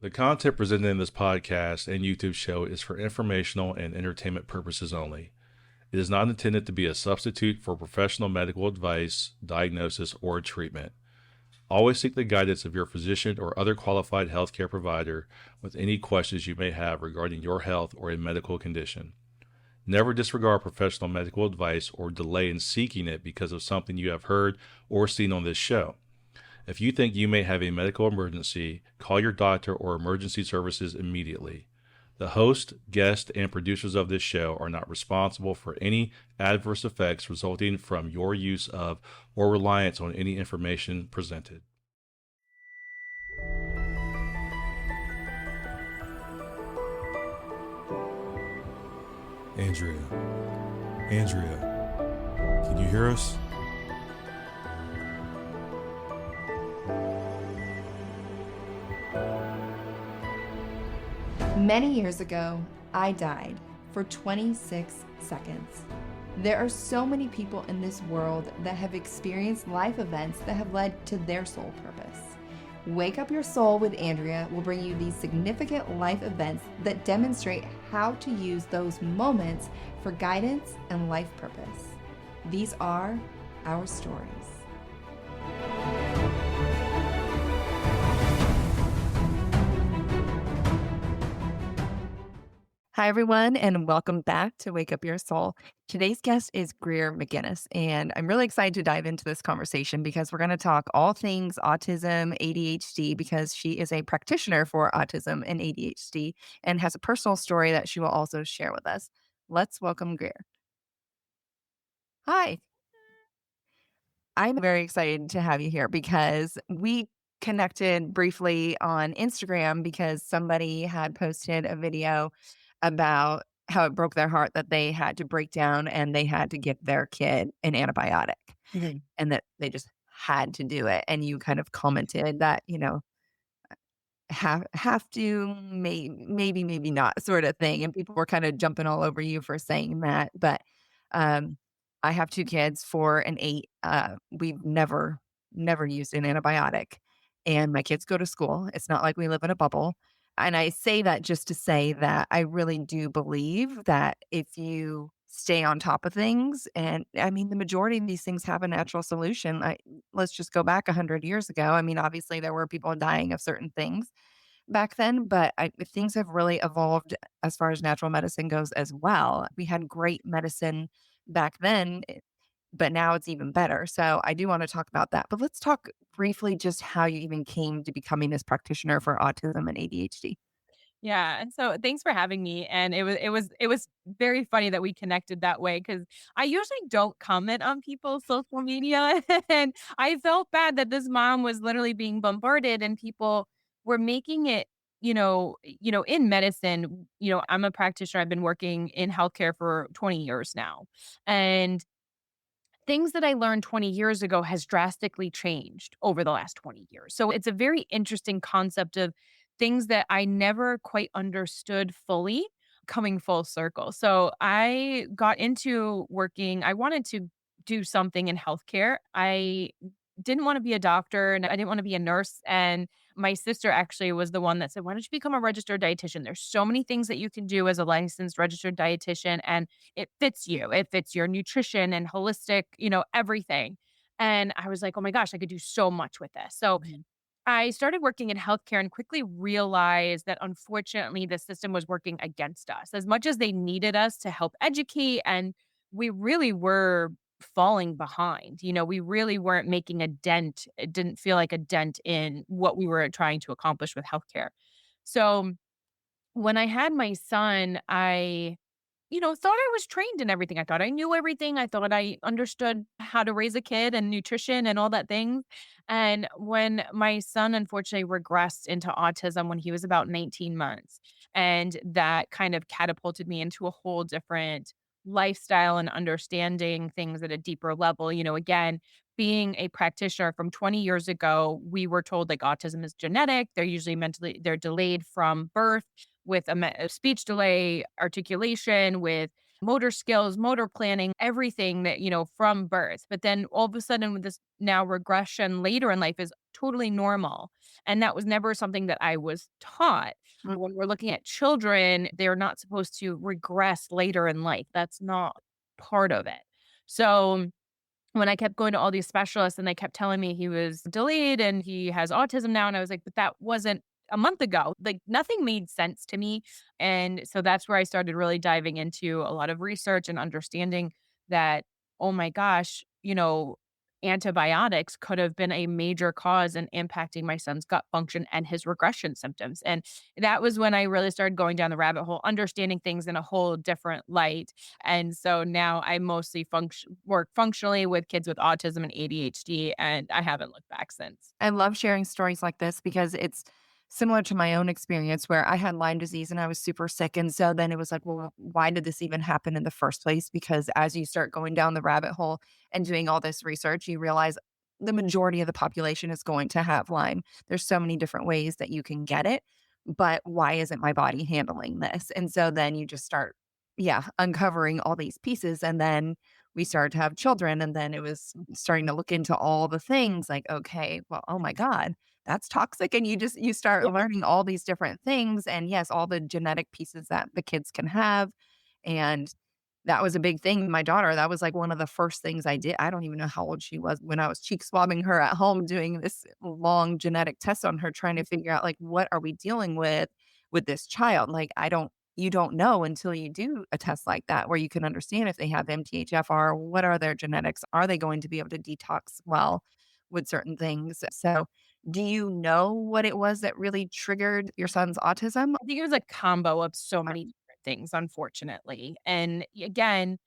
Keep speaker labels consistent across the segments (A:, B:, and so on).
A: The content presented in this podcast and YouTube show is for informational and entertainment purposes only. It is not intended to be a substitute for professional medical advice, diagnosis, or treatment. Always seek the guidance of your physician or other qualified healthcare provider with any questions you may have regarding your health or a medical condition. Never disregard professional medical advice or delay in seeking it because of something you have heard or seen on this show. If you think you may have a medical emergency, call your doctor or emergency services immediately. The host, guest, and producers of this show are not responsible for any adverse effects resulting from your use of or reliance on any information presented.
B: Andrea, can you hear us?
C: Many years ago, I died for 26 seconds. There are so many people in this world that have experienced life events that have led to their soul purpose. Wake Up Your Soul with Andrea will bring you these significant life events that demonstrate how to use those moments for guidance and life purpose. These are our stories. Hi, everyone, and welcome back to Wake Up Your Soul. Today's guest is Greer McGuinness, and I'm really excited to dive into this conversation because we're going to talk all things autism, ADHD, because she is a practitioner for autism and ADHD and has a personal story that she will also share with us. Let's welcome Greer. Hi. I'm very excited to have you here because we connected briefly on Instagram because somebody had posted a video about how it broke their heart that they had to break down and they had to give their kid an antibiotic and that they just had to do it. And you kind of commented that, have to, maybe not sort of thing. And people were kind of jumping all over you for saying that. But I have two kids, 4 and 8. We've never used an antibiotic. And my kids go to school. It's not like we live in a bubble. And I say that just to say that I really do believe that if you stay on top of things, and I mean, the majority of these things have a natural solution. Let's just go back 100 years ago. I mean, obviously there were people dying of certain things back then, but things have really evolved as far as natural medicine goes as well. We had great medicine back then, but now it's even better. So I do want to talk about that. But let's talk briefly just how you even came to becoming this practitioner for autism and ADHD.
D: Yeah, and so thanks for having me. And it was very funny that we connected that way because I usually don't comment on people's social media, and I felt bad that this mom was literally being bombarded, and people were making it, in medicine. I'm a practitioner. I've been working in healthcare for 20 years now, and things that I learned 20 years ago has drastically changed over the last 20 years. So it's a very interesting concept of things that I never quite understood fully coming full circle. So I got into working, I wanted to do something in healthcare. I didn't want to be a doctor and I didn't want to be a nurse. And my sister actually was the one that said, why don't you become a registered dietitian? There's so many things that you can do as a licensed registered dietitian, and it fits you. It fits your nutrition and holistic, everything. And I was like, oh my gosh, I could do so much with this. So I started working in healthcare and quickly realized that unfortunately the system was working against us as much as they needed us to help educate. And we really were falling behind. We really weren't making a dent. It didn't feel like a dent in what we were trying to accomplish with healthcare. So when I had my son, I thought I was trained in everything. I thought I knew everything. I thought I understood how to raise a kid and nutrition and all that thing. And when my son unfortunately regressed into autism when he was about 19 months, and that kind of catapulted me into a whole different lifestyle and understanding things at a deeper level. Again, being a practitioner from 20 years ago, we were told like autism is genetic. They're delayed from birth with a speech delay, articulation, with motor skills, motor planning, everything that, from birth. But then all of a sudden with this now regression later in life is totally normal. And that was never something that I was taught.
C: Mm.
D: When we're looking at children, they're not supposed to regress later in life. That's not part of it. So when I kept going to all these specialists and they kept telling me he was delayed and he has autism now, and I was like, but that wasn't a month ago. Like nothing made sense to me. And so that's where I started really diving into a lot of research and understanding that, oh my gosh, antibiotics could have been a major cause in impacting my son's gut function and his regression symptoms. And that was when I really started going down the rabbit hole, understanding things in a whole different light. And so now I mostly work functionally with kids with autism and ADHD, and I haven't looked back since.
C: I love sharing stories like this because it's similar to my own experience where I had Lyme disease and I was super sick. And so then it was like, well, why did this even happen in the first place? Because as you start going down the rabbit hole and doing all this research, you realize the majority of the population is going to have Lyme. There's so many different ways that you can get it, but why isn't my body handling this? And so then you just start, uncovering all these pieces. And then we started to have children. And then it was starting to look into all the things like, okay, well, oh my God, that's toxic. And you start learning all these different things. And yes, all the genetic pieces that the kids can have. And that was a big thing. My daughter, that was like one of the first things I did. I don't even know how old she was when I was cheek swabbing her at home, doing this long genetic test on her, trying to figure out like, what are we dealing with this child? Like, you don't know until you do a test like that where you can understand if they have MTHFR, what are their genetics? Are they going to be able to detox well with certain things? So, do you know what it was that really triggered your son's autism?
D: I think it was a combo of so many different things, unfortunately. And again,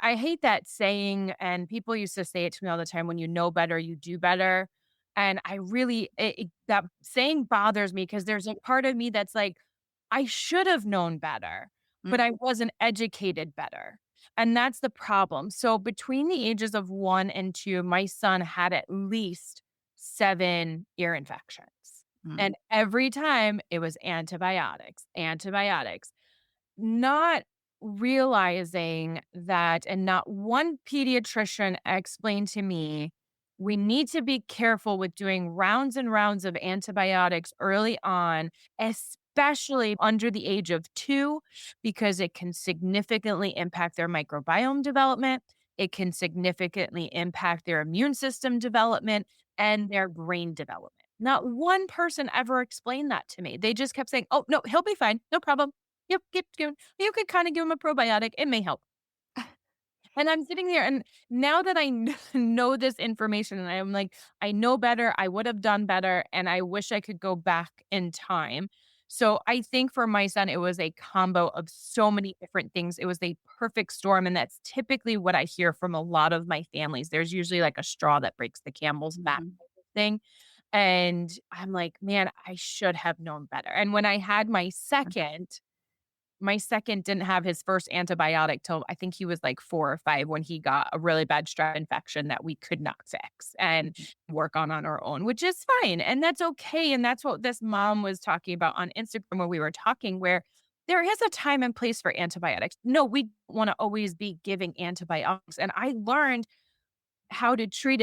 D: I hate that saying, and people used to say it to me all the time, when you know better, you do better. And I really, that saying bothers me because there's a part of me that's like, I should have known better,
C: Mm.
D: but I wasn't educated better. And that's the problem. So between the ages of 1 and 2, my son had at least 7 ear infections.
C: Mm.
D: And every time it was antibiotics, antibiotics, not realizing that, and not one pediatrician explained to me, we need to be careful with doing rounds and rounds of antibiotics early on, especially under the age of 2, because it can significantly impact their microbiome development. It can significantly impact their immune system development and their brain development. Not one person ever explained that to me. They just kept saying, oh, no, he'll be fine. No problem. Yep, keep going. You could kinda give him a probiotic, it may help. And I'm sitting there, and now that I know this information, and I'm like, I know better, I would have done better, and I wish I could go back in time. So I think for my son, it was a combo of so many different things. It was a perfect storm, and that's typically what I hear from a lot of my families. There's usually like a straw that breaks the camel's back
C: Mhm.
D: type of thing. And I'm like, "Man, I should have known better." And when I had my second didn't have his first antibiotic till I think he was like 4 or 5, when he got a really bad strep infection that we could not fix and work on our own, which is fine. And that's okay. And that's what this mom was talking about on Instagram when we were talking, where there is a time and place for antibiotics. No, we want to always be giving antibiotics. And I learned how to treat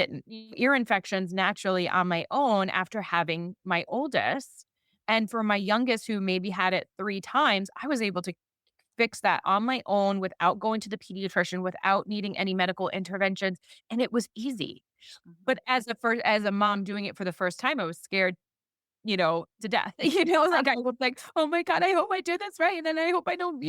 D: ear infections naturally on my own after having my oldest. And for my youngest, who maybe had it 3 times, I was able to fix that on my own without going to the pediatrician, without needing any medical interventions, and it was easy.
C: Mhm.
D: But as a mom doing it for the first time, I was scared, to death. Like I was like, "Oh my God, I hope I do this right, and I hope I don't."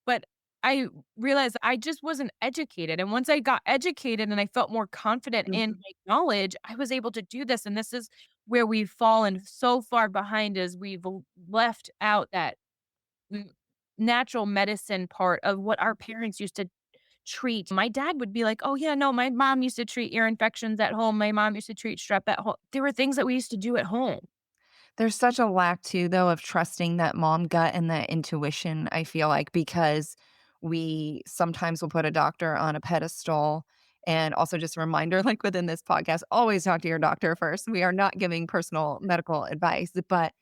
D: But I realized I just wasn't educated. And once I got educated and I felt more confident in
C: Mhm.
D: my knowledge, I was able to do this. And this is where we've fallen so far behind, is we've left out that n natural medicine part of what our parents used to treat. My dad would be like, "Oh, yeah, no, my mom used to treat ear infections at home. My mom used to treat strep at home." There were things that we used to do at home.
C: There's such a lack too, though, of trusting that mom gut and that intuition, I feel like, because we sometimes will put a doctor on a pedestal. And also just a reminder, like within this podcast, always talk to your doctor first. We are not giving personal medical advice, but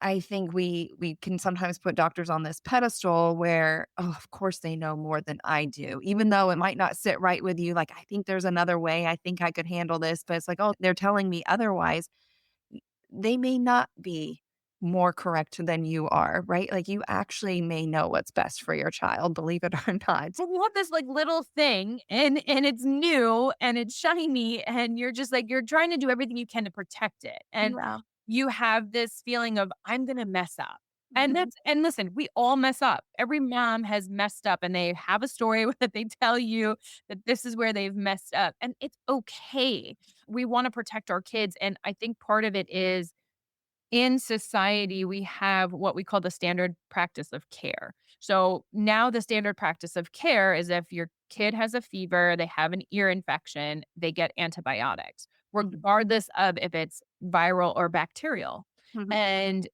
C: I think we can sometimes put doctors on this pedestal where, oh, of course they know more than I do, even though it might not sit right with you. Like, I think there's another way. I think I could handle this, but it's like, oh, they're telling me otherwise. They may not be more correct than you are, right? Like, you actually may know what's best for your child, believe it or not.
D: But you have this like little thing and it's new and it's shiny and you're just like you're trying to do everything you can to protect it. And
C: Yeah.
D: you have this feeling of I'm going to mess up. And
C: Mhm.
D: and listen, we all mess up. Every mom has messed up and they have a story that they tell you that this is where they've messed up and it's okay. We want to protect our kids and I think part of it is in society, we have what we call the standard practice of care. So now the standard practice of care is if your kid has a fever, they have an ear infection, they get antibiotics,
C: Mhm.
D: regardless of if it's viral or bacterial.
C: Mhm.
D: And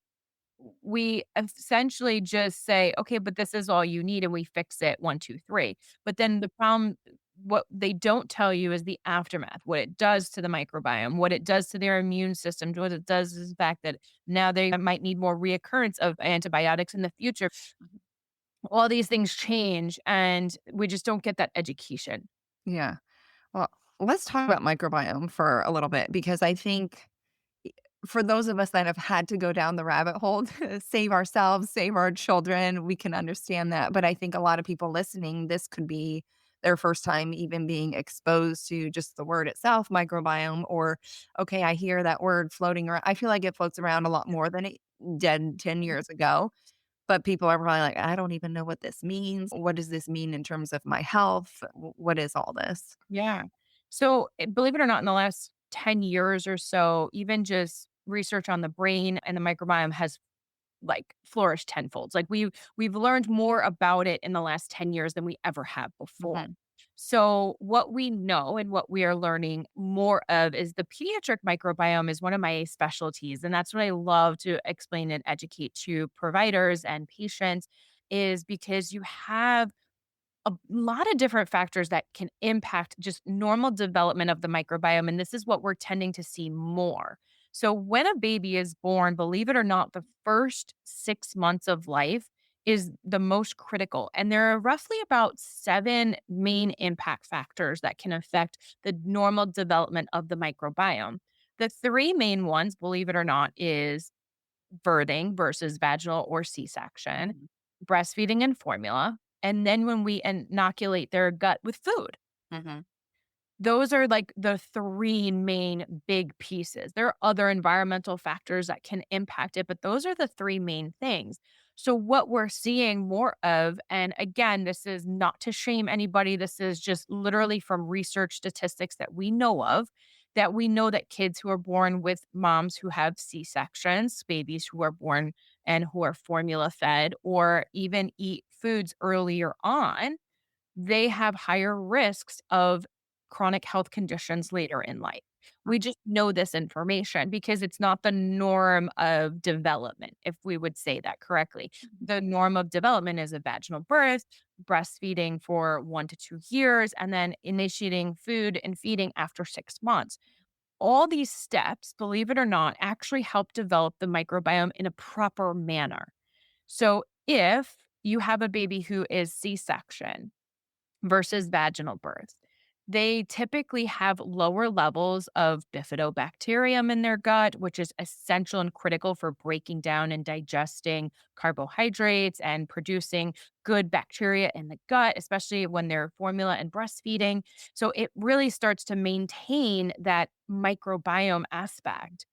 D: we essentially just say, okay, but this is all you need, and we fix it one, two, three. But then the problem, what they don't tell you is the aftermath, what it does to the microbiome, what it does to their immune system, what it does is the fact that now they might need more reoccurrence of antibiotics in the future. All these things change, and we just don't get that education.
C: Yeah. Well, let's talk about microbiome for a little bit because I think for those of us that have had to go down the rabbit hole to save ourselves, save our children, we can understand that. But I think a lot of people listening, this could be their first time even being exposed to just the word itself, microbiome, or, okay, I hear that word floating around. I feel like it floats around a lot more than it did 10 years ago. But people are probably like, I don't even know what this means. What does this mean in terms of my health? What is all this?
D: Yeah. So, believe it or not, in the last 10 years or so, even just research on the brain and the microbiome has like flourished tenfold. Like we've learned more about it in the last 10 years than we ever have before.
C: Mhm.
D: So what we know and what we are learning more of is the pediatric microbiome is one of my specialties. And that's what I love to explain and educate to providers and patients is because you have a lot of different factors that can impact just normal development of the microbiome. And this is what we're tending to see more. So, when a baby is born, believe it or not, the first 6 months of life is the most critical. And there are roughly about seven main impact factors that can affect the normal development of the microbiome. The three main ones, believe it or not, is birthing versus vaginal or C section,
C: Mhm.
D: breastfeeding and formula, and then when we inoculate their gut with food.
C: Mhm.
D: Those are like the three main big pieces. There are other environmental factors that can impact it, but those are the three main things. So, what we're seeing more of, and again, this is not to shame anybody, this is just literally from research statistics that we know of, that we know that kids who are born with moms who have C sections, babies who are born and who are formula fed, or even eat foods earlier on, they have higher risks of chronic health conditions later in life. We just know this information because it's not the norm of development, if we would say that correctly. The norm of development is a vaginal birth, breastfeeding for 1 to 2 years, and then initiating food and feeding after 6 months. All these steps, believe it or not, actually help develop the microbiome in a proper manner. So if you have a baby who is C section, versus vaginal birth. They typically have lower levels of bifidobacterium in their gut, which is essential and critical for breaking down and digesting carbohydrates and producing good bacteria in the gut, especially when they're formula and breastfeeding. So it really starts to maintain that microbiome aspect.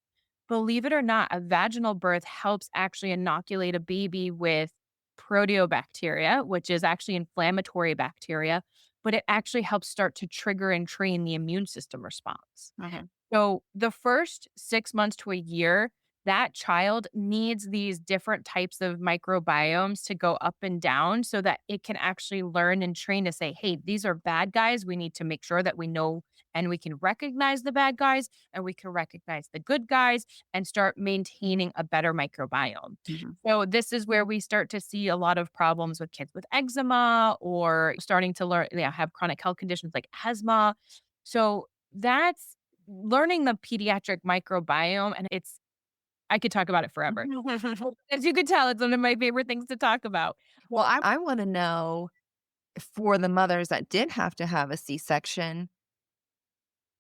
D: Believe it or not, a vaginal birth helps actually inoculate a baby with proteobacteria, which is actually inflammatory bacteria, but it actually helps start to trigger and train the immune system response.
C: Mhm.
D: So the first 6 months to a year, that child needs these different types of microbiomes to go up and down so that it can actually learn and train to say, hey, these are bad guys. We need to make sure that we know and we can recognize the bad guys and we can recognize the good guys and start maintaining a better microbiome.
C: Mhm.
D: So this is where we start to see a lot of problems with kids with eczema or starting to learn, have chronic health conditions like asthma. So that's learning the pediatric microbiome, and it's I could talk about it forever. As you could tell, it's one of my favorite things to talk about.
C: Well, I want to know for the mothers that did have to have a C-section,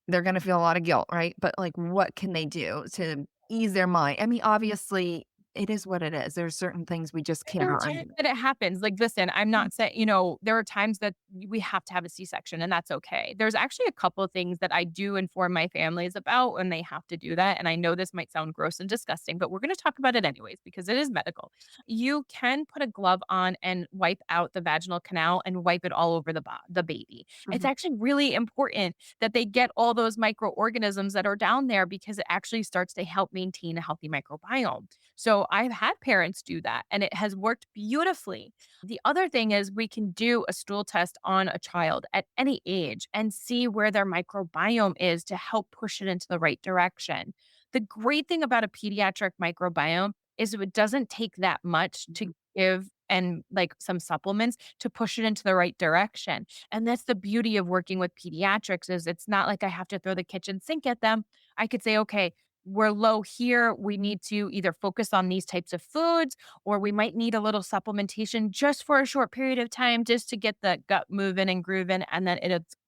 C: they're going to feel a lot of guilt, right? But like, what can they do to ease their mind? I mean, obviously, it is what it is. There's certain things we just
D: There are
C: cannot
D: times
C: undo.
D: that it happens. Like, listen, I'm not saying, there are times that we have to have a C-section and that's okay. There's actually a couple of things that I do inform my families about when they have to do that. And I know this might sound gross and disgusting, but we're going to talk about it anyways because it is medical. You can put a glove on and wipe out the vaginal canal and wipe it all over the baby. It's
C: Mhm.
D: actually really important that they get all those microorganisms that are down there because it actually starts to help maintain a healthy microbiome. So I've had parents do that and it has worked beautifully. The other thing is we can do a stool test on a child at any age and see where their microbiome is to help push it into the right direction. The great thing about a pediatric microbiome is it doesn't take that much to give and like some supplements to push it into the right direction. And that's the beauty of working with pediatrics is it's not like I have to throw the kitchen sink at them. I could say, okay, we're low here. We need to either focus on these types of foods or we might need a little supplementation just for a short period of time just to get the gut moving and grooving. And then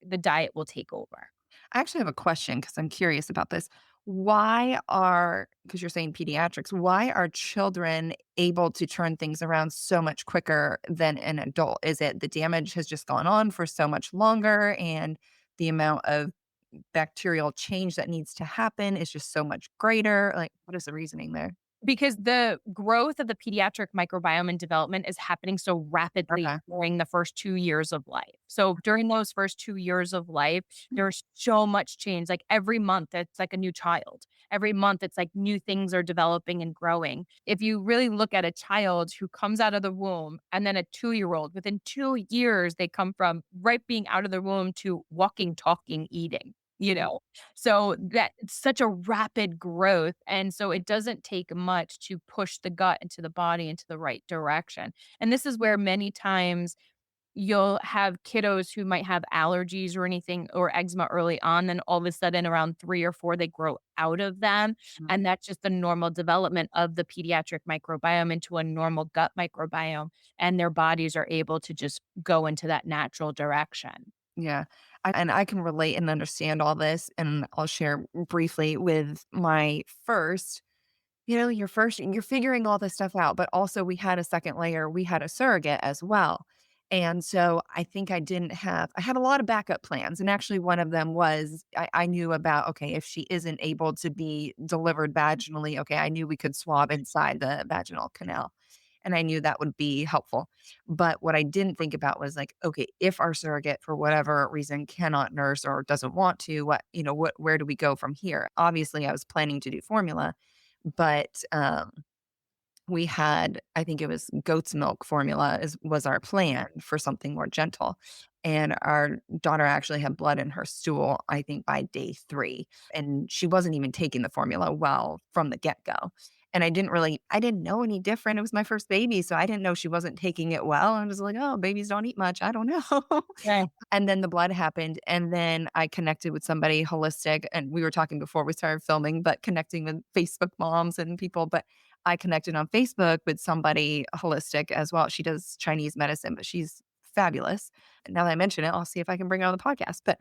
D: the diet will take over.
C: I actually have a question because I'm curious about this. Because you're saying pediatrics, why are children able to turn things around so much quicker than an adult? Is it the damage has just gone on for so much longer and the amount of bacterial change that needs to happen is just so much greater? Like, what is the reasoning there?
D: Because the growth of the pediatric microbiome and development is happening so rapidly
C: Okay.
D: during the first 2 years of life. So during those first 2 years of life, there's so much change. Like every month, it's like a new child. Every month, it's like new things are developing and growing. If you really look at a child who comes out of the womb and then a 2-year-old, within 2 years, they come from right being out of the womb to walking, talking, eating. You know, so that it's such a rapid growth, and so it doesn't take much to push the gut into the body into the right direction. And this is where many times you'll have kiddos who might have allergies or anything or eczema early on, then all of a sudden around 3 or 4, they grow out of them,
C: Mhm.
D: and that's just the normal development of the pediatric microbiome into a normal gut microbiome, and their bodies are able to just go into that natural direction.
C: Yeah. And I can relate and understand all this. And I'll share briefly with my first. You're figuring all this stuff out, but also we had a second layer. We had a surrogate as well. And so I think I had a lot of backup plans. And actually, one of them was I knew about, okay, if she isn't able to be delivered vaginally, okay, I knew we could swab inside the vaginal canal. And I knew that would be helpful. But what I didn't think about was like, okay, if our surrogate for whatever reason cannot nurse or doesn't want to, where do we go from here? Obviously, I was planning to do formula, but, we had I think it was goat's milk formula was our plan for something more gentle, and our daughter actually had blood in her stool, I think, by day 3, and she wasn't even taking the formula well from the get-go, and I didn't know any different. It was my first baby, so I didn't know she wasn't taking it well. I was like, "Oh, babies don't eat much. I don't know."
D: Right.
C: And then the blood happened, and then I connected with somebody holistic, and we were talking before we started filming, but connecting with Facebook moms and people, but I connected on Facebook with somebody holistic as well. She does Chinese medicine, but she's fabulous. And now that I mention it, I'll see if I can bring her on the podcast. But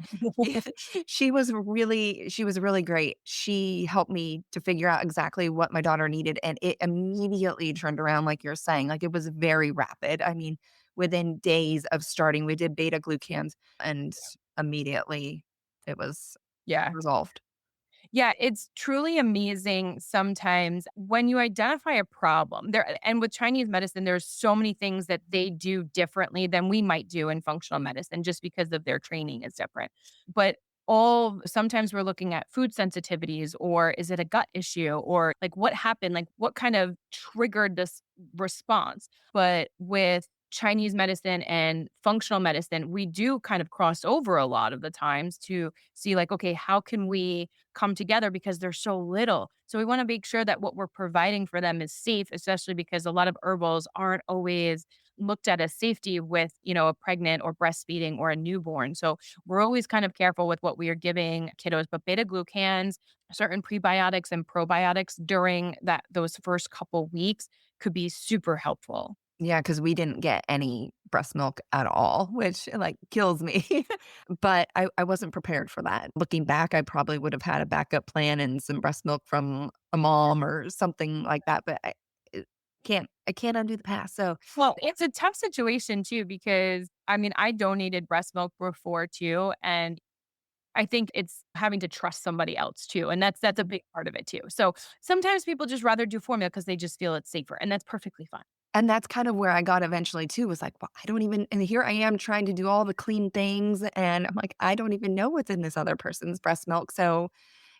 C: she was really great. She helped me to figure out exactly what my daughter needed, and it immediately turned around, like you're saying. Like it was very rapid. I mean, within days of starting, we did beta glucans, and immediately it was
D: Yeah.
C: resolved.
D: Yeah, it's truly amazing sometimes when you identify a problem. There and with Chinese medicine, there's so many things that they do differently than we might do in functional medicine just because of their training is different. But all sometimes we're looking at food sensitivities or is it a gut issue or like what happened, like what kind of triggered this response. But with Chinese medicine and functional medicine, we do kind of cross over a lot of the times to see like, okay, how can we come together because they're so little. So we want to make sure that what we're providing for them is safe, especially because a lot of herbals aren't always looked at as safety with, a pregnant or breastfeeding or a newborn. So we're always kind of careful with what we are giving kiddos, but beta glucans, certain prebiotics and probiotics during those first couple weeks could be super helpful.
C: Yeah, because we didn't get any breast milk at all, which, like, kills me. But I wasn't prepared for that. Looking back, I probably would have had a backup plan and some breast milk from a mom or something like that, but it I can't undo the past, so
D: Well, it's a tough situation too, because I mean, I donated breast milk before too. And I think it's having to trust somebody else too. And that's a big part of it too. So sometimes people just rather do formula because they just feel it's safer. And that's perfectly fine.
C: and that's kind of where I got eventually too, was like, "Well, I don't even," and here I am trying to do all the clean things, and I'm like, "I don't even know what's in this other person's breast milk." So,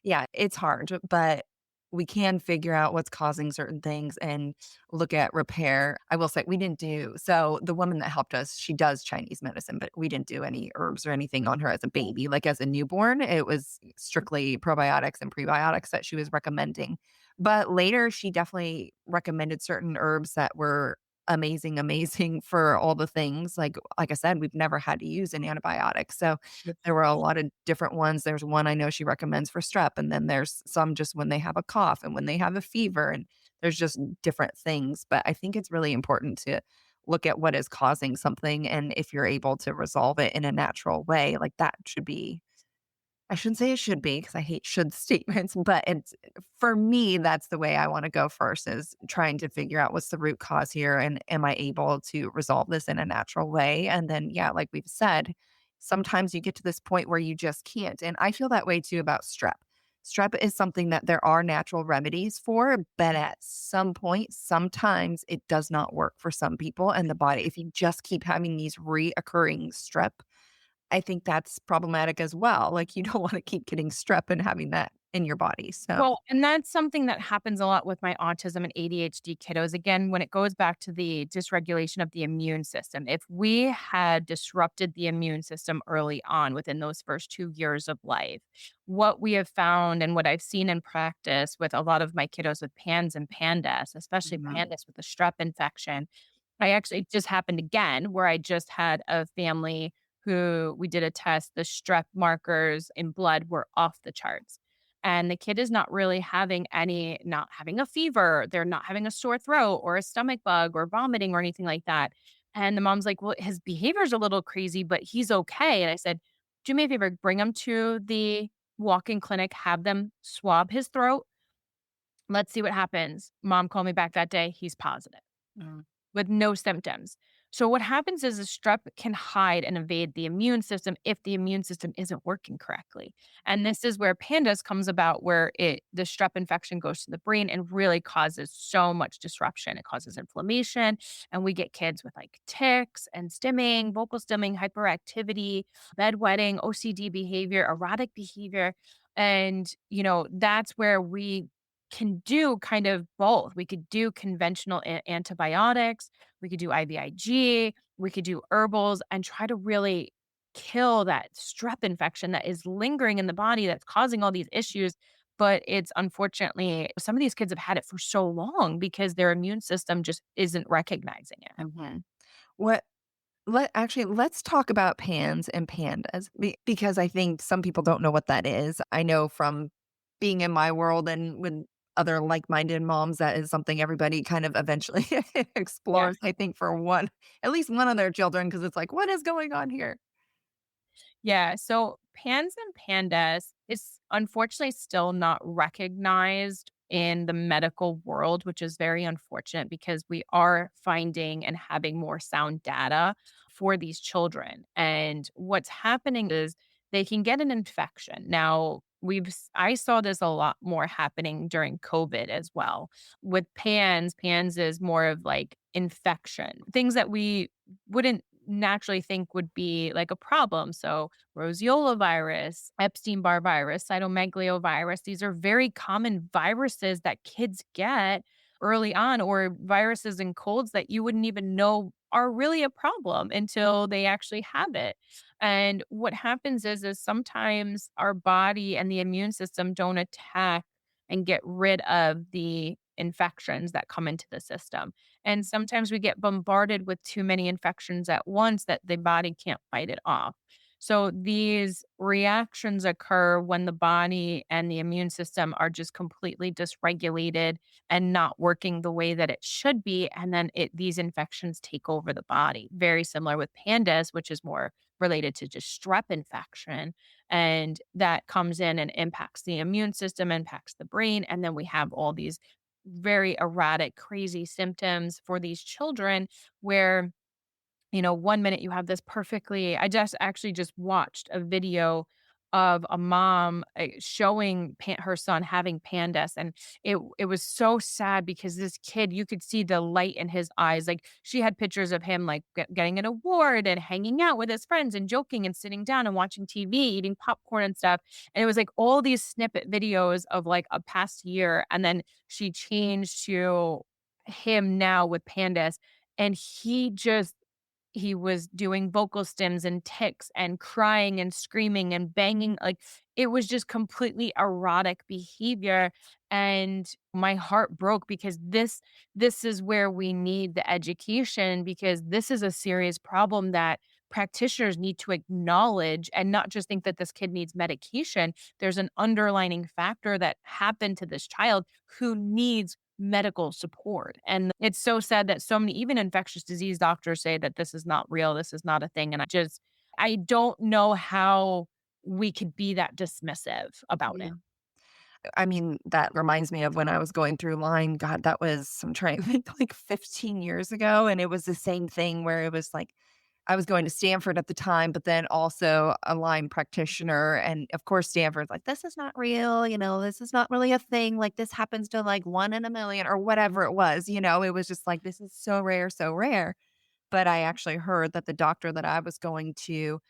C: yeah, it's hard, but we can figure out what's causing certain things and look at repair. I will say we didn't do, so the woman that helped us, she does Chinese medicine, but we didn't do any herbs or anything on her as a baby. Like, as a newborn, it was strictly probiotics and prebiotics that she was recommending. But later, she definitely recommended certain herbs that were amazing, amazing for all the things. Like I said, we've never had to use an antibiotic. So there were a lot of different ones. There's one I know she recommends for strep, and then there's some just when they have a cough and when they have a fever, and there's just different things. But I think it's really important to look at what is causing something, and if you're able to resolve it in a natural way, like that should be, I shouldn't say it should be because I hate should statements, but it's, for me, that's the way I wanna go first, is trying to figure out what's the root cause here, and am I able to resolve this in a natural way? And then, yeah, like we've said, sometimes you get to this point where you just can't, and I feel that way too about strep. Strep is something that there are natural remedies for, but at some point, sometimes it does not work for some people, and the body, if you just keep having these reoccurring strep, I think that's problematic as well. Like, you don't wanna keep getting strep and having that in your body, so
D: Well, and that's something that happens a lot with my autism and ADHD kiddos. Again, when it goes back to the dysregulation of the immune system, if we had disrupted the immune system early on within those first 2 years of life, what we have found and what I've seen in practice with a lot of my kiddos with PANS and PANDAS, especially
C: mhm,
D: PANDAS with the strep infection, I actually it just happened again where I just had a family who we did a test, the strep markers in blood were off the charts. And the kid is not having a fever, they're not having a sore throat or a stomach bug or vomiting or anything like that. And the mom's like, "Well, his behavior's a little crazy, but he's okay." And I said, "Do me a favor, bring him to the walk-in clinic, have them swab his throat. Let's see what happens." Mom called me back that day, he's positive
C: mm,
D: with no symptoms. So what happens is the strep can hide and evade the immune system if the immune system isn't working correctly. And this is where PANDAS comes about, where the strep infection goes to the brain and really causes so much disruption. It causes inflammation, and we get kids with like tics and stimming, vocal stimming, hyperactivity, bedwetting, OCD behavior, erotic behavior. And, that's where we can do kind of both. We could do conventional antibiotics, we could do IVIG, we could do herbals and try to really kill that strep infection that is lingering in the body that's causing all these issues. But it's unfortunately, some of these kids have had it for so long because their immune system just isn't recognizing it.
C: mhm. What let's talk about PANS and PANDAS, because I think some people don't know what that is. I know from being in my world and with other like-minded moms, that is something everybody kind of eventually
D: Yeah.
C: explores, I think, for one, at least one of their children, because it's like, "What is going on here?"
D: Yeah. So PANS and PANDAS is unfortunately still not recognized in the medical world, which is very unfortunate because we are finding and having more sound data for these children. And what's happening is they can get an infection. Now, I saw this a lot more happening during COVID as well. With PANS is more of like infection, things that we wouldn't naturally think would be like a problem. So roseola virus, Epstein-Barr virus, cytomegalovirus, these are very common viruses that kids get early on, or viruses and colds that you wouldn't even know are really a problem until they actually have it. And what happens is sometimes our body and the immune system don't attack and get rid of the infections that come into the system. And sometimes we get bombarded with too many infections at once that the body can't fight it off. So these reactions occur when the body and the immune system are just completely dysregulated and not working the way that it should be. And then these infections take over the body. Very similar with PANDAS, which is more related to just strep infection. And that comes in and impacts the immune system, impacts the brain. And then we have all these very erratic, crazy symptoms for these children where, one minute you have this perfectly. I just actually just watched a video of a mom showing her son having pandas, and it was so sad because this kid, you could see the light in his eyes. Like she had pictures of him like getting an award and hanging out with his friends and joking and sitting down and watching TV, eating popcorn and stuff. And it was like all these snippet videos of like a past year, and then she changed to him now with pandas, and he was doing vocal stems and tics and crying and screaming and banging. Like it was just completely erotic behavior. And my heart broke because this is where we need the education, because this is a serious problem that practitioners need to acknowledge and not just think that this kid needs medication. There's an underlining factor that happened to this child who needs medical support. And it's so sad that so many, even infectious disease doctors, say that this is not real, this is not a thing. And I don't know how we could be that dismissive about
C: Yeah.
D: it.
C: I mean, that reminds me of when I was going through Lyme. God, that was, I'm trying to think, like 15 years ago. And it was the same thing where it was like, I was going to Stanford at the time, but then also a Lyme practitioner. And of course, Stanford's like, this is not real. This is not really a thing. Like, this happens to like 1 in a million or whatever it was. It was just like, this is so rare, so rare. But I actually heard that the doctor that I was going to,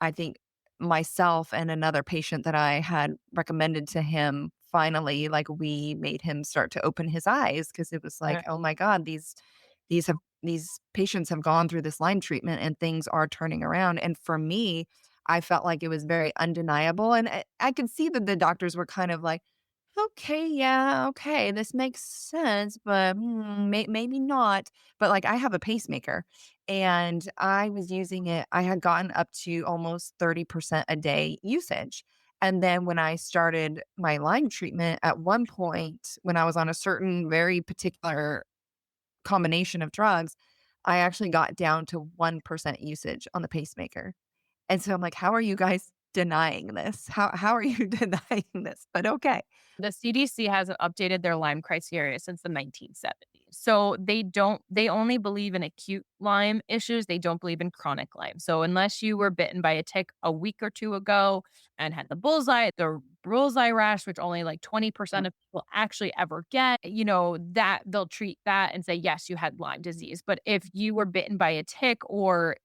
C: I think myself and another patient that I had recommended to him, finally, like, we made him start to open his eyes, because it was like,
D: Right.
C: "Oh my god, these patients have gone through this Lyme treatment and things are turning around." And for me, I felt like it was very undeniable, and I could see that the doctors were kind of like, "Okay, yeah, okay, this makes sense, but, maybe not." But, like, I have a pacemaker, and I was using it. I had gotten up to almost 30% a day usage, and then when I started my Lyme treatment, at one point, when I was on a certain very particular combination of drugs, I actually got down to 1% usage on the pacemaker. And so I'm like, "How are you guys denying this? How are you denying this?" But okay.
D: The CDC hasn't updated their Lyme criteria since the 1970s. So they only believe in acute Lyme issues. They don't believe in chronic Lyme. So unless you were bitten by a tick a week or two ago and had the bullseye rash, which only like 20% of people actually ever get, that they'll treat that and say, yes, you had Lyme disease. But if you were bitten by a tick or,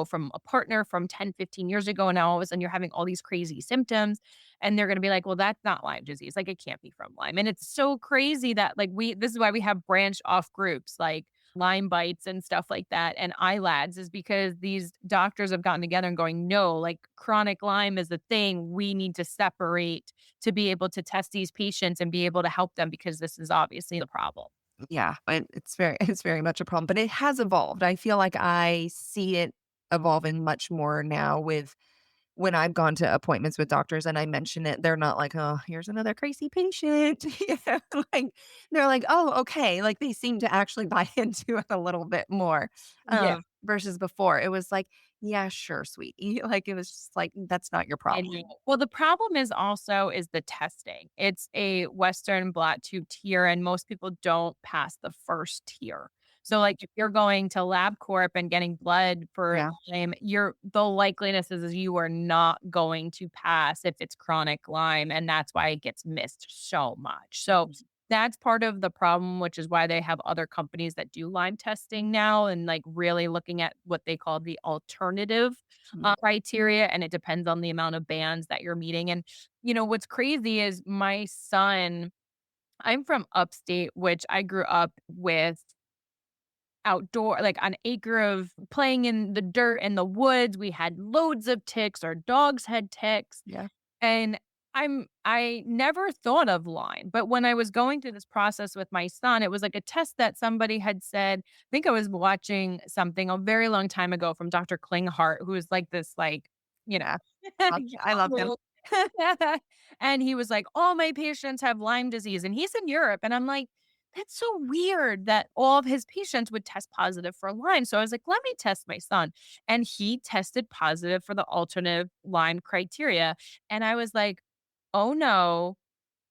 D: from a partner from 10, 15 years ago, and now all of a sudden you're having all these crazy symptoms, and they're gonna be like, "Well, that's not Lyme disease, like, it can't be from Lyme." And it's so crazy that, like, this is why we have branched off groups, like Lyme bites and stuff like that, and ILADS, is because these doctors have gotten together and going, "No, like, chronic Lyme is a thing. We need to separate to be able to test these patients and be able to help them, because this is obviously the problem."
C: Yeah, it's very it's very much a problem, but it has evolved. I feel like I see it evolving much more now with when I've gone to appointments with doctors and I mention it, they're not like, "Oh, here's another crazy patient." Like, they're like, "Oh, okay." Like, they seem to actually buy into it a little bit more,
D: Yeah.
C: versus before. It was like, "Yeah, sure, sweetie." Like, it was just like, "That's not your
D: And
C: problem."
D: well, the problem is the testing. It's a Western blot tube tier, and most people don't pass the first tier. So, like, if you're going to LabCorp and getting blood for
C: Yeah.
D: Lyme, the likeliness is you are not going to pass if it's chronic Lyme, and that's why it gets missed so much. So that's part of the problem, which is why they have other companies that do Lyme testing now, and like really looking at what they call the alternative
C: Mhm.
D: criteria, and it depends on the amount of bands that you're meeting. And what's crazy is my son, I'm from upstate, which I grew up with outdoor, like an acre of playing in the dirt and the woods. We had loads of ticks. Our dogs had ticks.
C: Yeah.
D: And I never thought of Lyme, but when I was going through this process with my son, it was like a test that somebody had said. I think I was watching something a very long time ago from Dr. Klinghardt, who is like this, like, you know,
C: Yeah. I love him.
D: and he was like, all my patients have Lyme disease, and he's in Europe, and I'm like, that's so weird that all of his patients would test positive for Lyme. So I was like, let me test my son, and he tested positive for the alternative Lyme criteria, and I was like, oh no,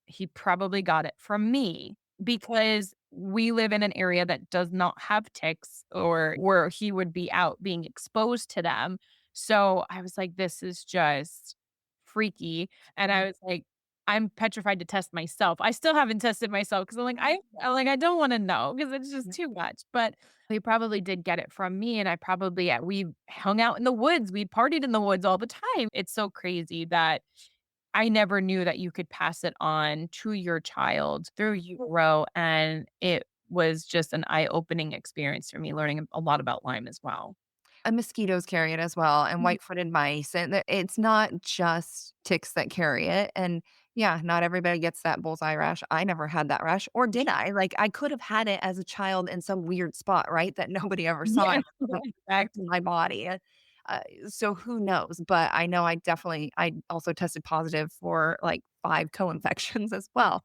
D: he probably got it from me because we live in an area that does not have ticks or where he would be out being exposed to them. So I was like, this is just freaky. And I was like, I'm petrified to test myself. I still haven't tested myself because I don't want to know because it's just too much. But he probably did get it from me. And I probably, we hung out in the woods. We partied in the woods all the time. It's so crazy that I never knew that you could pass it on to your child through utero, and it was just an eye-opening experience for me learning a lot about Lyme as well.
C: And mosquitoes carry it as well, and
D: Mhm.
C: white-footed mice, and it's not just ticks that carry it, and yeah, not everybody gets that bullseye rash. I never had that rash, or did I? Like, I could have had it as a child in some weird spot, right, that nobody ever saw,
D: Yeah,
C: and it wasn't affecting
D: exactly.
C: my body, so who knows? But I know I also tested positive for, like, 5 co-infections as well.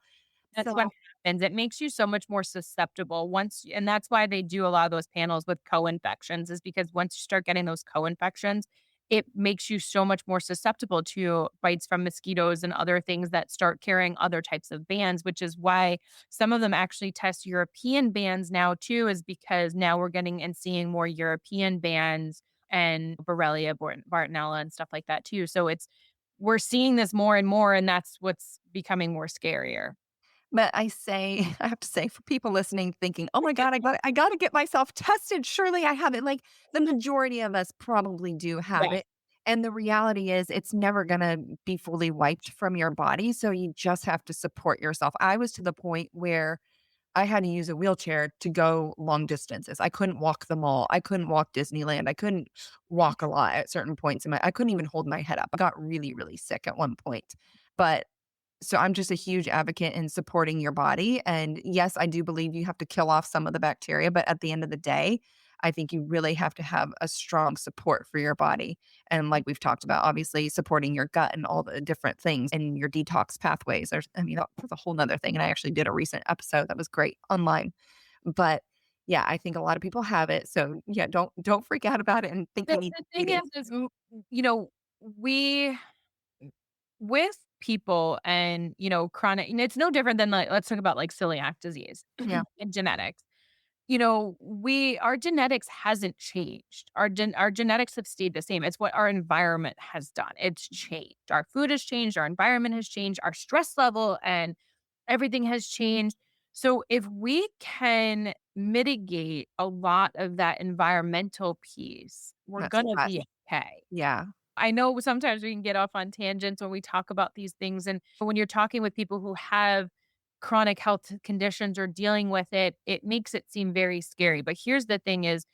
D: That's what
C: So
D: happens. It makes you so much more susceptible and that's why they do a lot of those panels with co-infections is because once you start getting those co-infections, it makes you so much more susceptible to bites from mosquitoes and other things that start carrying other types of bands, which is why some of them actually test European bands now too, is because now we're getting and seeing more European bands and Borrelia, Bartonella, and stuff like that too. So we're seeing this more and more, and that's what's becoming more scarier.
C: but I have to say, for people listening thinking, "Oh my god, I gotta get myself tested. Surely I have it." Like, the majority of us probably do have
D: Yes.
C: it, and the reality is it's never gonna be fully wiped from your body, so you just have to support yourself. I was to the point where I had to use a wheelchair to go long distances. I couldn't walk the mall. I couldn't walk Disneyland. I couldn't walk a lot at certain points in my I couldn't even hold my head up. I got really, really sick at one point. But so I'm just a huge advocate in supporting your body. And yes, I do believe you have to kill off some of the bacteria, but at the end of the day, I think you really have to have a strong support for your body. And like we've talked about, obviously supporting your gut and all the different things and your detox pathways. That's a whole nother thing. And I actually did a recent episode that was great online. But yeah, I think a lot of people have it. So yeah, don't freak out about it and think you need
D: The
C: to
D: thing
C: treat it.
D: is, you know, we with people and, chronic and it's no different than, like, let's talk about, like, celiac disease
C: Yeah,
D: and genetics. Our genetics hasn't changed. Our genetics have stayed the same. It's what our environment has done. It's changed. Our food has changed, our environment has changed, our stress level and everything has changed. So if we can mitigate a lot of that environmental piece, we're
C: that's
D: gonna
C: that.
D: be okay.
C: Yeah.
D: I know sometimes we can get off on tangents when we talk about these things. And when you're talking with people who have chronic health conditions or dealing with it, it makes it seem very scary. But here's the thing is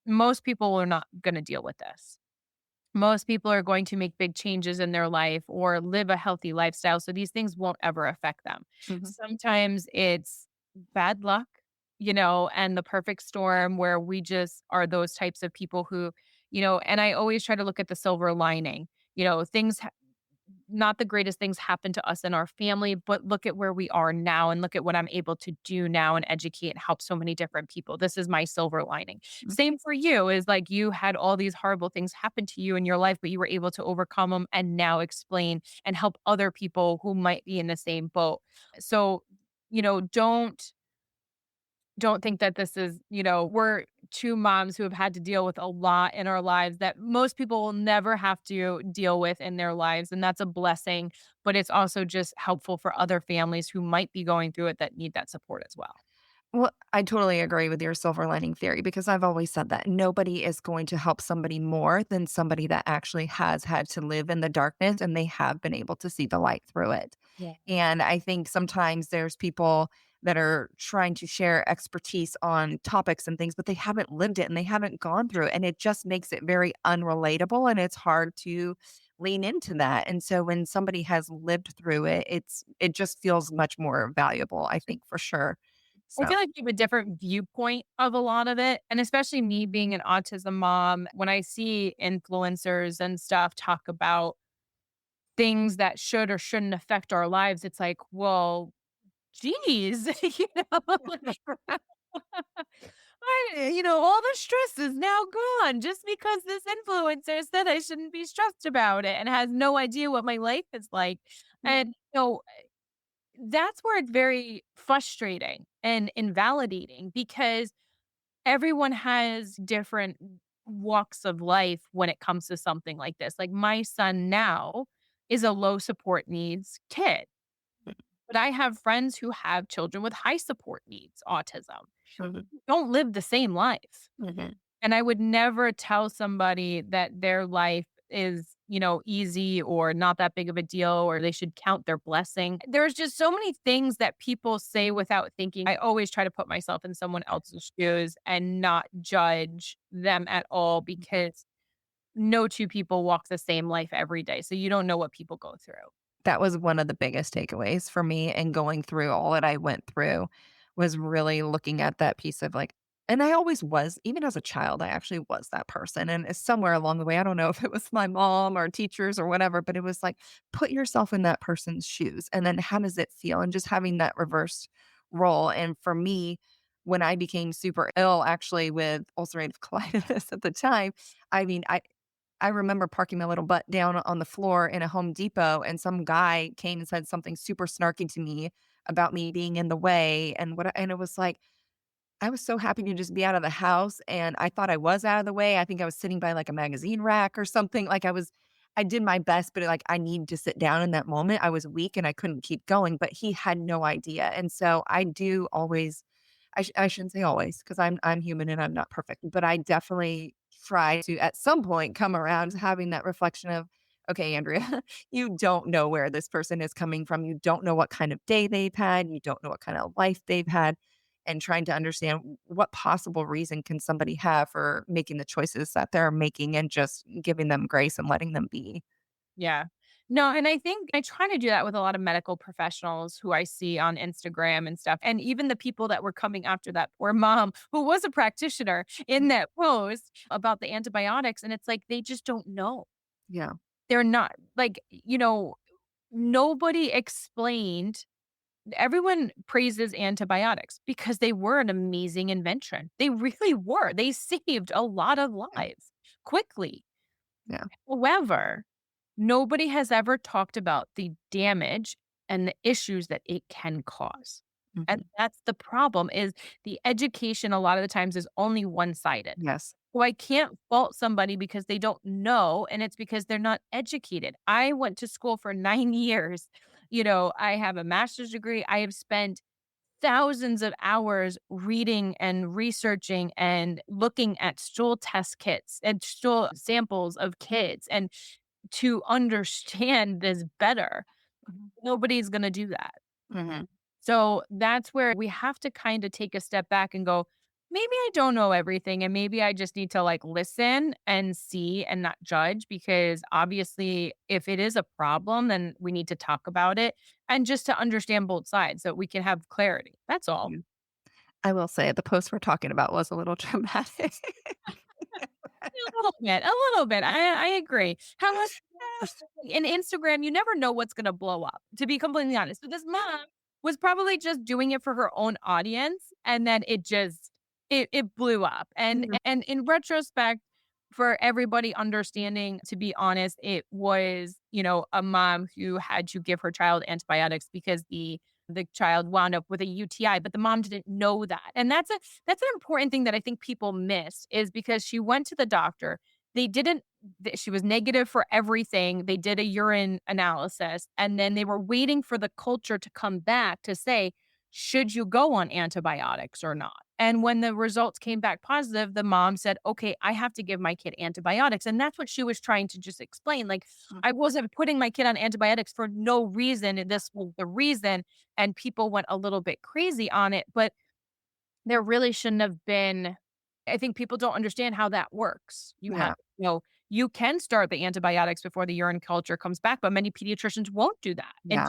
D: most people are not going to deal with this. Most people are going to make big changes in their life or live a healthy lifestyle. So these things won't ever affect them.
C: Mhm.
D: Sometimes it's bad luck, and the perfect storm where we just are those types of people who, and I always try to look at the silver lining. Things not the greatest things happen to us in our family, but look at where we are now and look at what I'm able to do now and educate and help so many different people. This is my silver lining.
C: Mm.
D: Same for you is like you had all these horrible things happen to you in your life, but you were able to overcome them and now explain and help other people who might be in the same boat. So, don't think that this is, we're two moms who have had to deal with a lot in our lives that most people will never have to deal with in their lives. And that's a blessing, but it's also just helpful for other families who might be going through it that need that support as well.
C: Well, I totally agree with your silver lining theory because I've always said that nobody is going to help somebody more than somebody that actually has had to live in the darkness and they have been able to see the light through it.
D: Yeah.
C: And I think sometimes there's people that are trying to share expertise on topics and things, but they haven't lived it and they haven't gone through it. And it just makes it very unrelatable and it's hard to lean into that. And so when somebody has lived through it, it just feels much more valuable, I think, for sure.
D: I
C: So
D: feel like you have a different viewpoint of a lot of it. And especially me being an autism mom, when I see influencers and stuff talk about things that should or shouldn't affect our lives, it's like, well, geez, all the stress is now gone just because this influencer said I shouldn't be stressed about it and has no idea what my life is like.
C: yeah,
D: And, that's where it's very frustrating and invalidating because everyone has different walks of life when it comes to something like this. Like my son now is a low support needs kid, but I have friends who have children with high support needs, autism,
C: mhm,
D: don't live the same life.
C: mhm.
D: And I would never tell somebody that their life is, easy or not that big of a deal or they should count their blessing. There's just so many things that people say without thinking. I always try to put myself in someone else's shoes and not judge them at all because no two people walk the same life every day. So you don't know what people go through.
C: That was one of the biggest takeaways for me, and going through all that I went through was really looking at that piece of like, and I always was, even as a child, I actually was that person. And it's somewhere along the way, I don't know if it was my mom or teachers or whatever, but it was like, put yourself in that person's shoes. And then how does it feel? And just having that reversed role. And for me, when I became super ill, actually with ulcerative colitis at the time, I mean, I remember parking my little butt down on the floor in a Home Depot, and some guy came and said something super snarky to me about me being in the way, and it was like, I was so happy to just be out of the house, and I thought I was out of the way. I think I was sitting by, like, a magazine rack or something, like, I did my best, but, like, I needed to sit down in that moment. I was weak and I couldn't keep going, but he had no idea, and so I do always, I shouldn't say always, because I'm human and I'm not perfect, but I definitely try to, at some point, come around to having that reflection of, "Okay, Andrea, you don't know where this person is coming from. You don't know what kind of day they've had. You don't know what kind of life they've had," and trying to understand what possible reason can somebody have for making the choices that they're making, and just giving them grace and letting them be.
D: Yeah. No, and I think I try to do that with a lot of medical professionals who I see on Instagram and stuff. And even the people that were coming after that poor mom who was a practitioner in that post about the antibiotics. And it's like they just don't know.
C: Yeah.
D: They're not like, nobody explained. Everyone praises antibiotics because they were an amazing invention. They really were. They saved a lot of
C: Yeah.
D: lives quickly.
C: Yeah.
D: However, nobody has ever talked about the damage and the issues that it can cause. And
C: Mhm.
D: that's the problem is the education a lot of the times is only one-sided.
C: Yes.
D: So I can't fault somebody because they don't know, and it's because they're not educated. I went to school for 9 years. I have a master's degree. I have spent thousands of hours reading and researching and looking at stool test kits and stool samples of kids and to understand this better.
C: Mhm.
D: Nobody's gonna do that.
C: Mhm.
D: So that's where we have to kind of take a step back and go, maybe I don't know everything and maybe I just need to like listen and see and not judge because obviously if it is a problem then we need to talk about it and just to understand both sides so we can have clarity. That's all.
C: Yeah. I will say the post we're talking about was a little dramatic.
D: A little bit. I agree. However, in Instagram, you never know what's gonna blow up, to be completely honest. But this mom was probably just doing it for her own audience, and then it blew up. And
C: Mhm.
D: and in retrospect, for everybody understanding, to be honest, it was, a mom who had to give her child antibiotics because the child wound up with a UTI, but the mom didn't know that. And that's an important thing that I think people miss is because she went to the doctor. They didn't she was negative for everything. They did a urine analysis and then they were waiting for the culture to come back to say, should you go on antibiotics or not? And when the results came back positive, the mom said, okay, I have to give my kid antibiotics. And that's what she was trying to just explain. Like, I wasn't putting my kid on antibiotics for no reason. And this was the reason. And people went a little bit crazy on it. But there really shouldn't have been. I think people don't understand how that works. You have
C: Yeah.
D: to know you can start the antibiotics before the urine culture comes back, but many pediatricians won't do that
C: Yeah.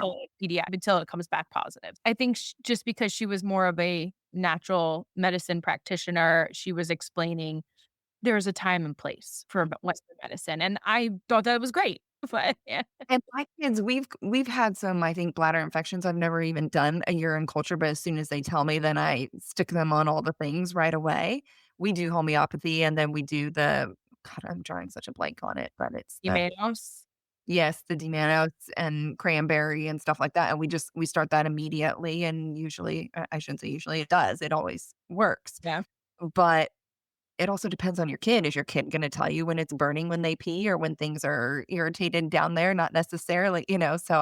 D: until it comes back positive. I think just because she was more of a natural medicine practitioner, she was explaining there's a time and place for Western medicine, and I thought that was great. But yeah.
C: And my kids, we've had some, I think, bladder infections. I've never even done a urine culture, but as soon as they tell me, then I stick them on all the things right away. We do homeopathy, and then we do the God, I'm drawing such a blank on it, but it's the
D: Emails.
C: yes, the D-Manos and cranberry and stuff like that, and we start that immediately, and usually I shouldn't say usually, it does, it always works.
D: Yeah.
C: But it also depends on your kid. Is your kid gonna tell you when it's burning when they pee or when things are irritated down there? Not necessarily, so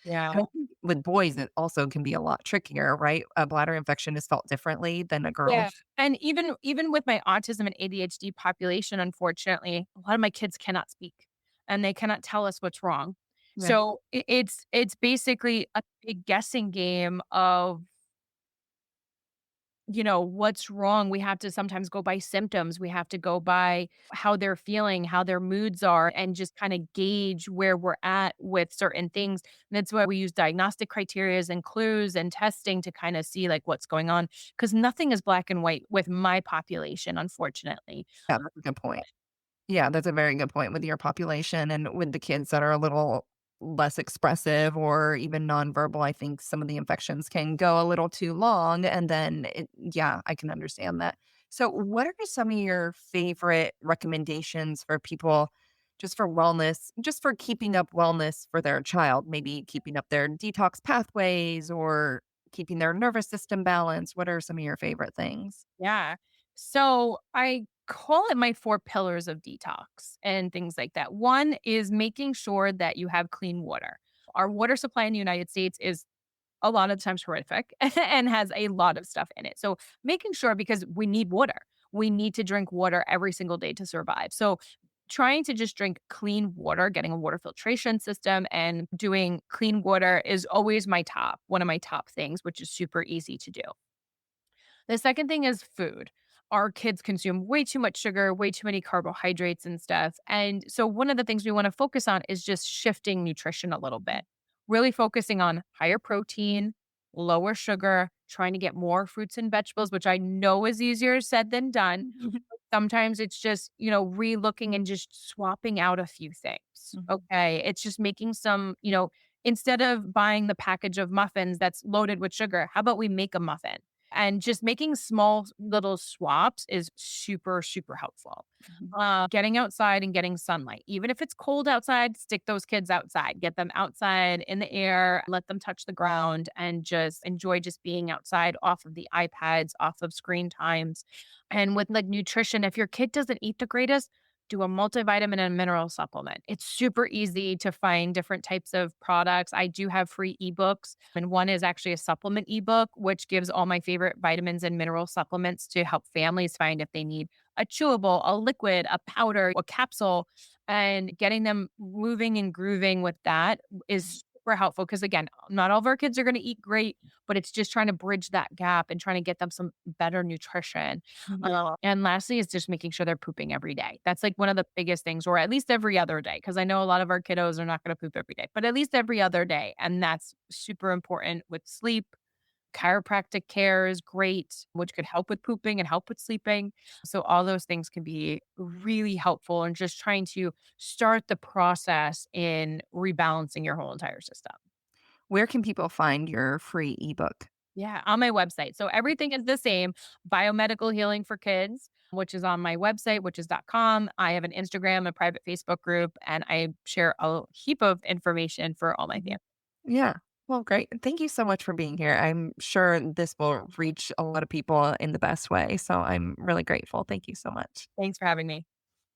D: Yeah.
C: I think with boys, it also can be a lot trickier, right? A bladder infection is felt differently than a
D: Yeah.
C: girl's.
D: And even with my autism and ADHD population, unfortunately, a lot of my kids cannot speak and they cannot tell us what's wrong.
C: Yeah.
D: So it's basically a big guessing game of what's wrong. We have to sometimes go by symptoms. We have to go by how they're feeling, how their moods are, and just kind of gauge where we're at with certain things. And that's why we use diagnostic criterias and clues and testing to kind of see like what's going on. Because nothing is black and white with my population, unfortunately.
C: Yeah, that's a good point. Yeah, that's a very good point with your population and with the kids that are a little less expressive or even nonverbal. I think some of the infections can go a little too long. And then, yeah, I can understand that. So, what are some of your favorite recommendations for people just for wellness, just for keeping up wellness for their child? Maybe keeping up their detox pathways or keeping their nervous system balanced. What are some of your favorite things?
D: Yeah. So I call it my 4 pillars of detox and things like that. One is making sure that you have clean water. Our water supply in the United States is a lot of times horrific and has a lot of stuff in it. So making sure because we need water. We need to drink water every single day to survive. So trying to just drink clean water, getting a water filtration system and doing clean water is always one of my top things, which is super easy to do. The second thing is food. Our kids consume way too much sugar, way too many carbohydrates and stuff. And so, one of the things we want to focus on is just shifting nutrition a little bit, really focusing on higher protein, lower sugar, trying to get more fruits and vegetables, which I know is easier said than done. Sometimes it's just, re-looking and just swapping out a few things.
C: Mhm.
D: Okay. It's just making instead of buying the package of muffins that's loaded with sugar, how about we make a muffin? And just making small little swaps is super, super helpful.
C: Mhm.
D: Getting outside and getting sunlight. Even if it's cold outside, stick those kids outside. Get them outside in the air, let them touch the ground, and just enjoy just being outside off of the iPads, off of screen times. And with like nutrition, if your kid doesn't eat the greatest, do a multivitamin and mineral supplement. It's super easy to find different types of products. I do have free ebooks, and one is actually a supplement ebook, which gives all my favorite vitamins and mineral supplements to help families find if they need a chewable, a liquid, a powder, a capsule, and getting them moving and grooving with that is super helpful. Because again, not all of our kids are going to eat great, but it's just trying to bridge that gap and trying to get them some better nutrition.
C: Mhm.
D: And lastly is just making sure they're pooping every day. That's like one of the biggest things, or at least every other day, because I know a lot of our kiddos are not going to poop every day, but at least every other day. And that's super important with sleep. Chiropractic care is great, which could help with pooping and help with sleeping. So all those things can be really helpful in just trying to start the process in rebalancing your whole entire system.
C: Where can people find your free ebook?
D: Yeah, on my website. So everything is the same. Biomedical healing for kids, which is on my website, which is .com. I have an Instagram, a private Facebook group, and I share a heap of information for all my
C: Mhm.
D: family.
C: Yeah. Well, great. Thank you so much for being here. I'm sure this will reach a lot of people in the best way. So I'm really grateful. Thank you so much.
D: Thanks for having me.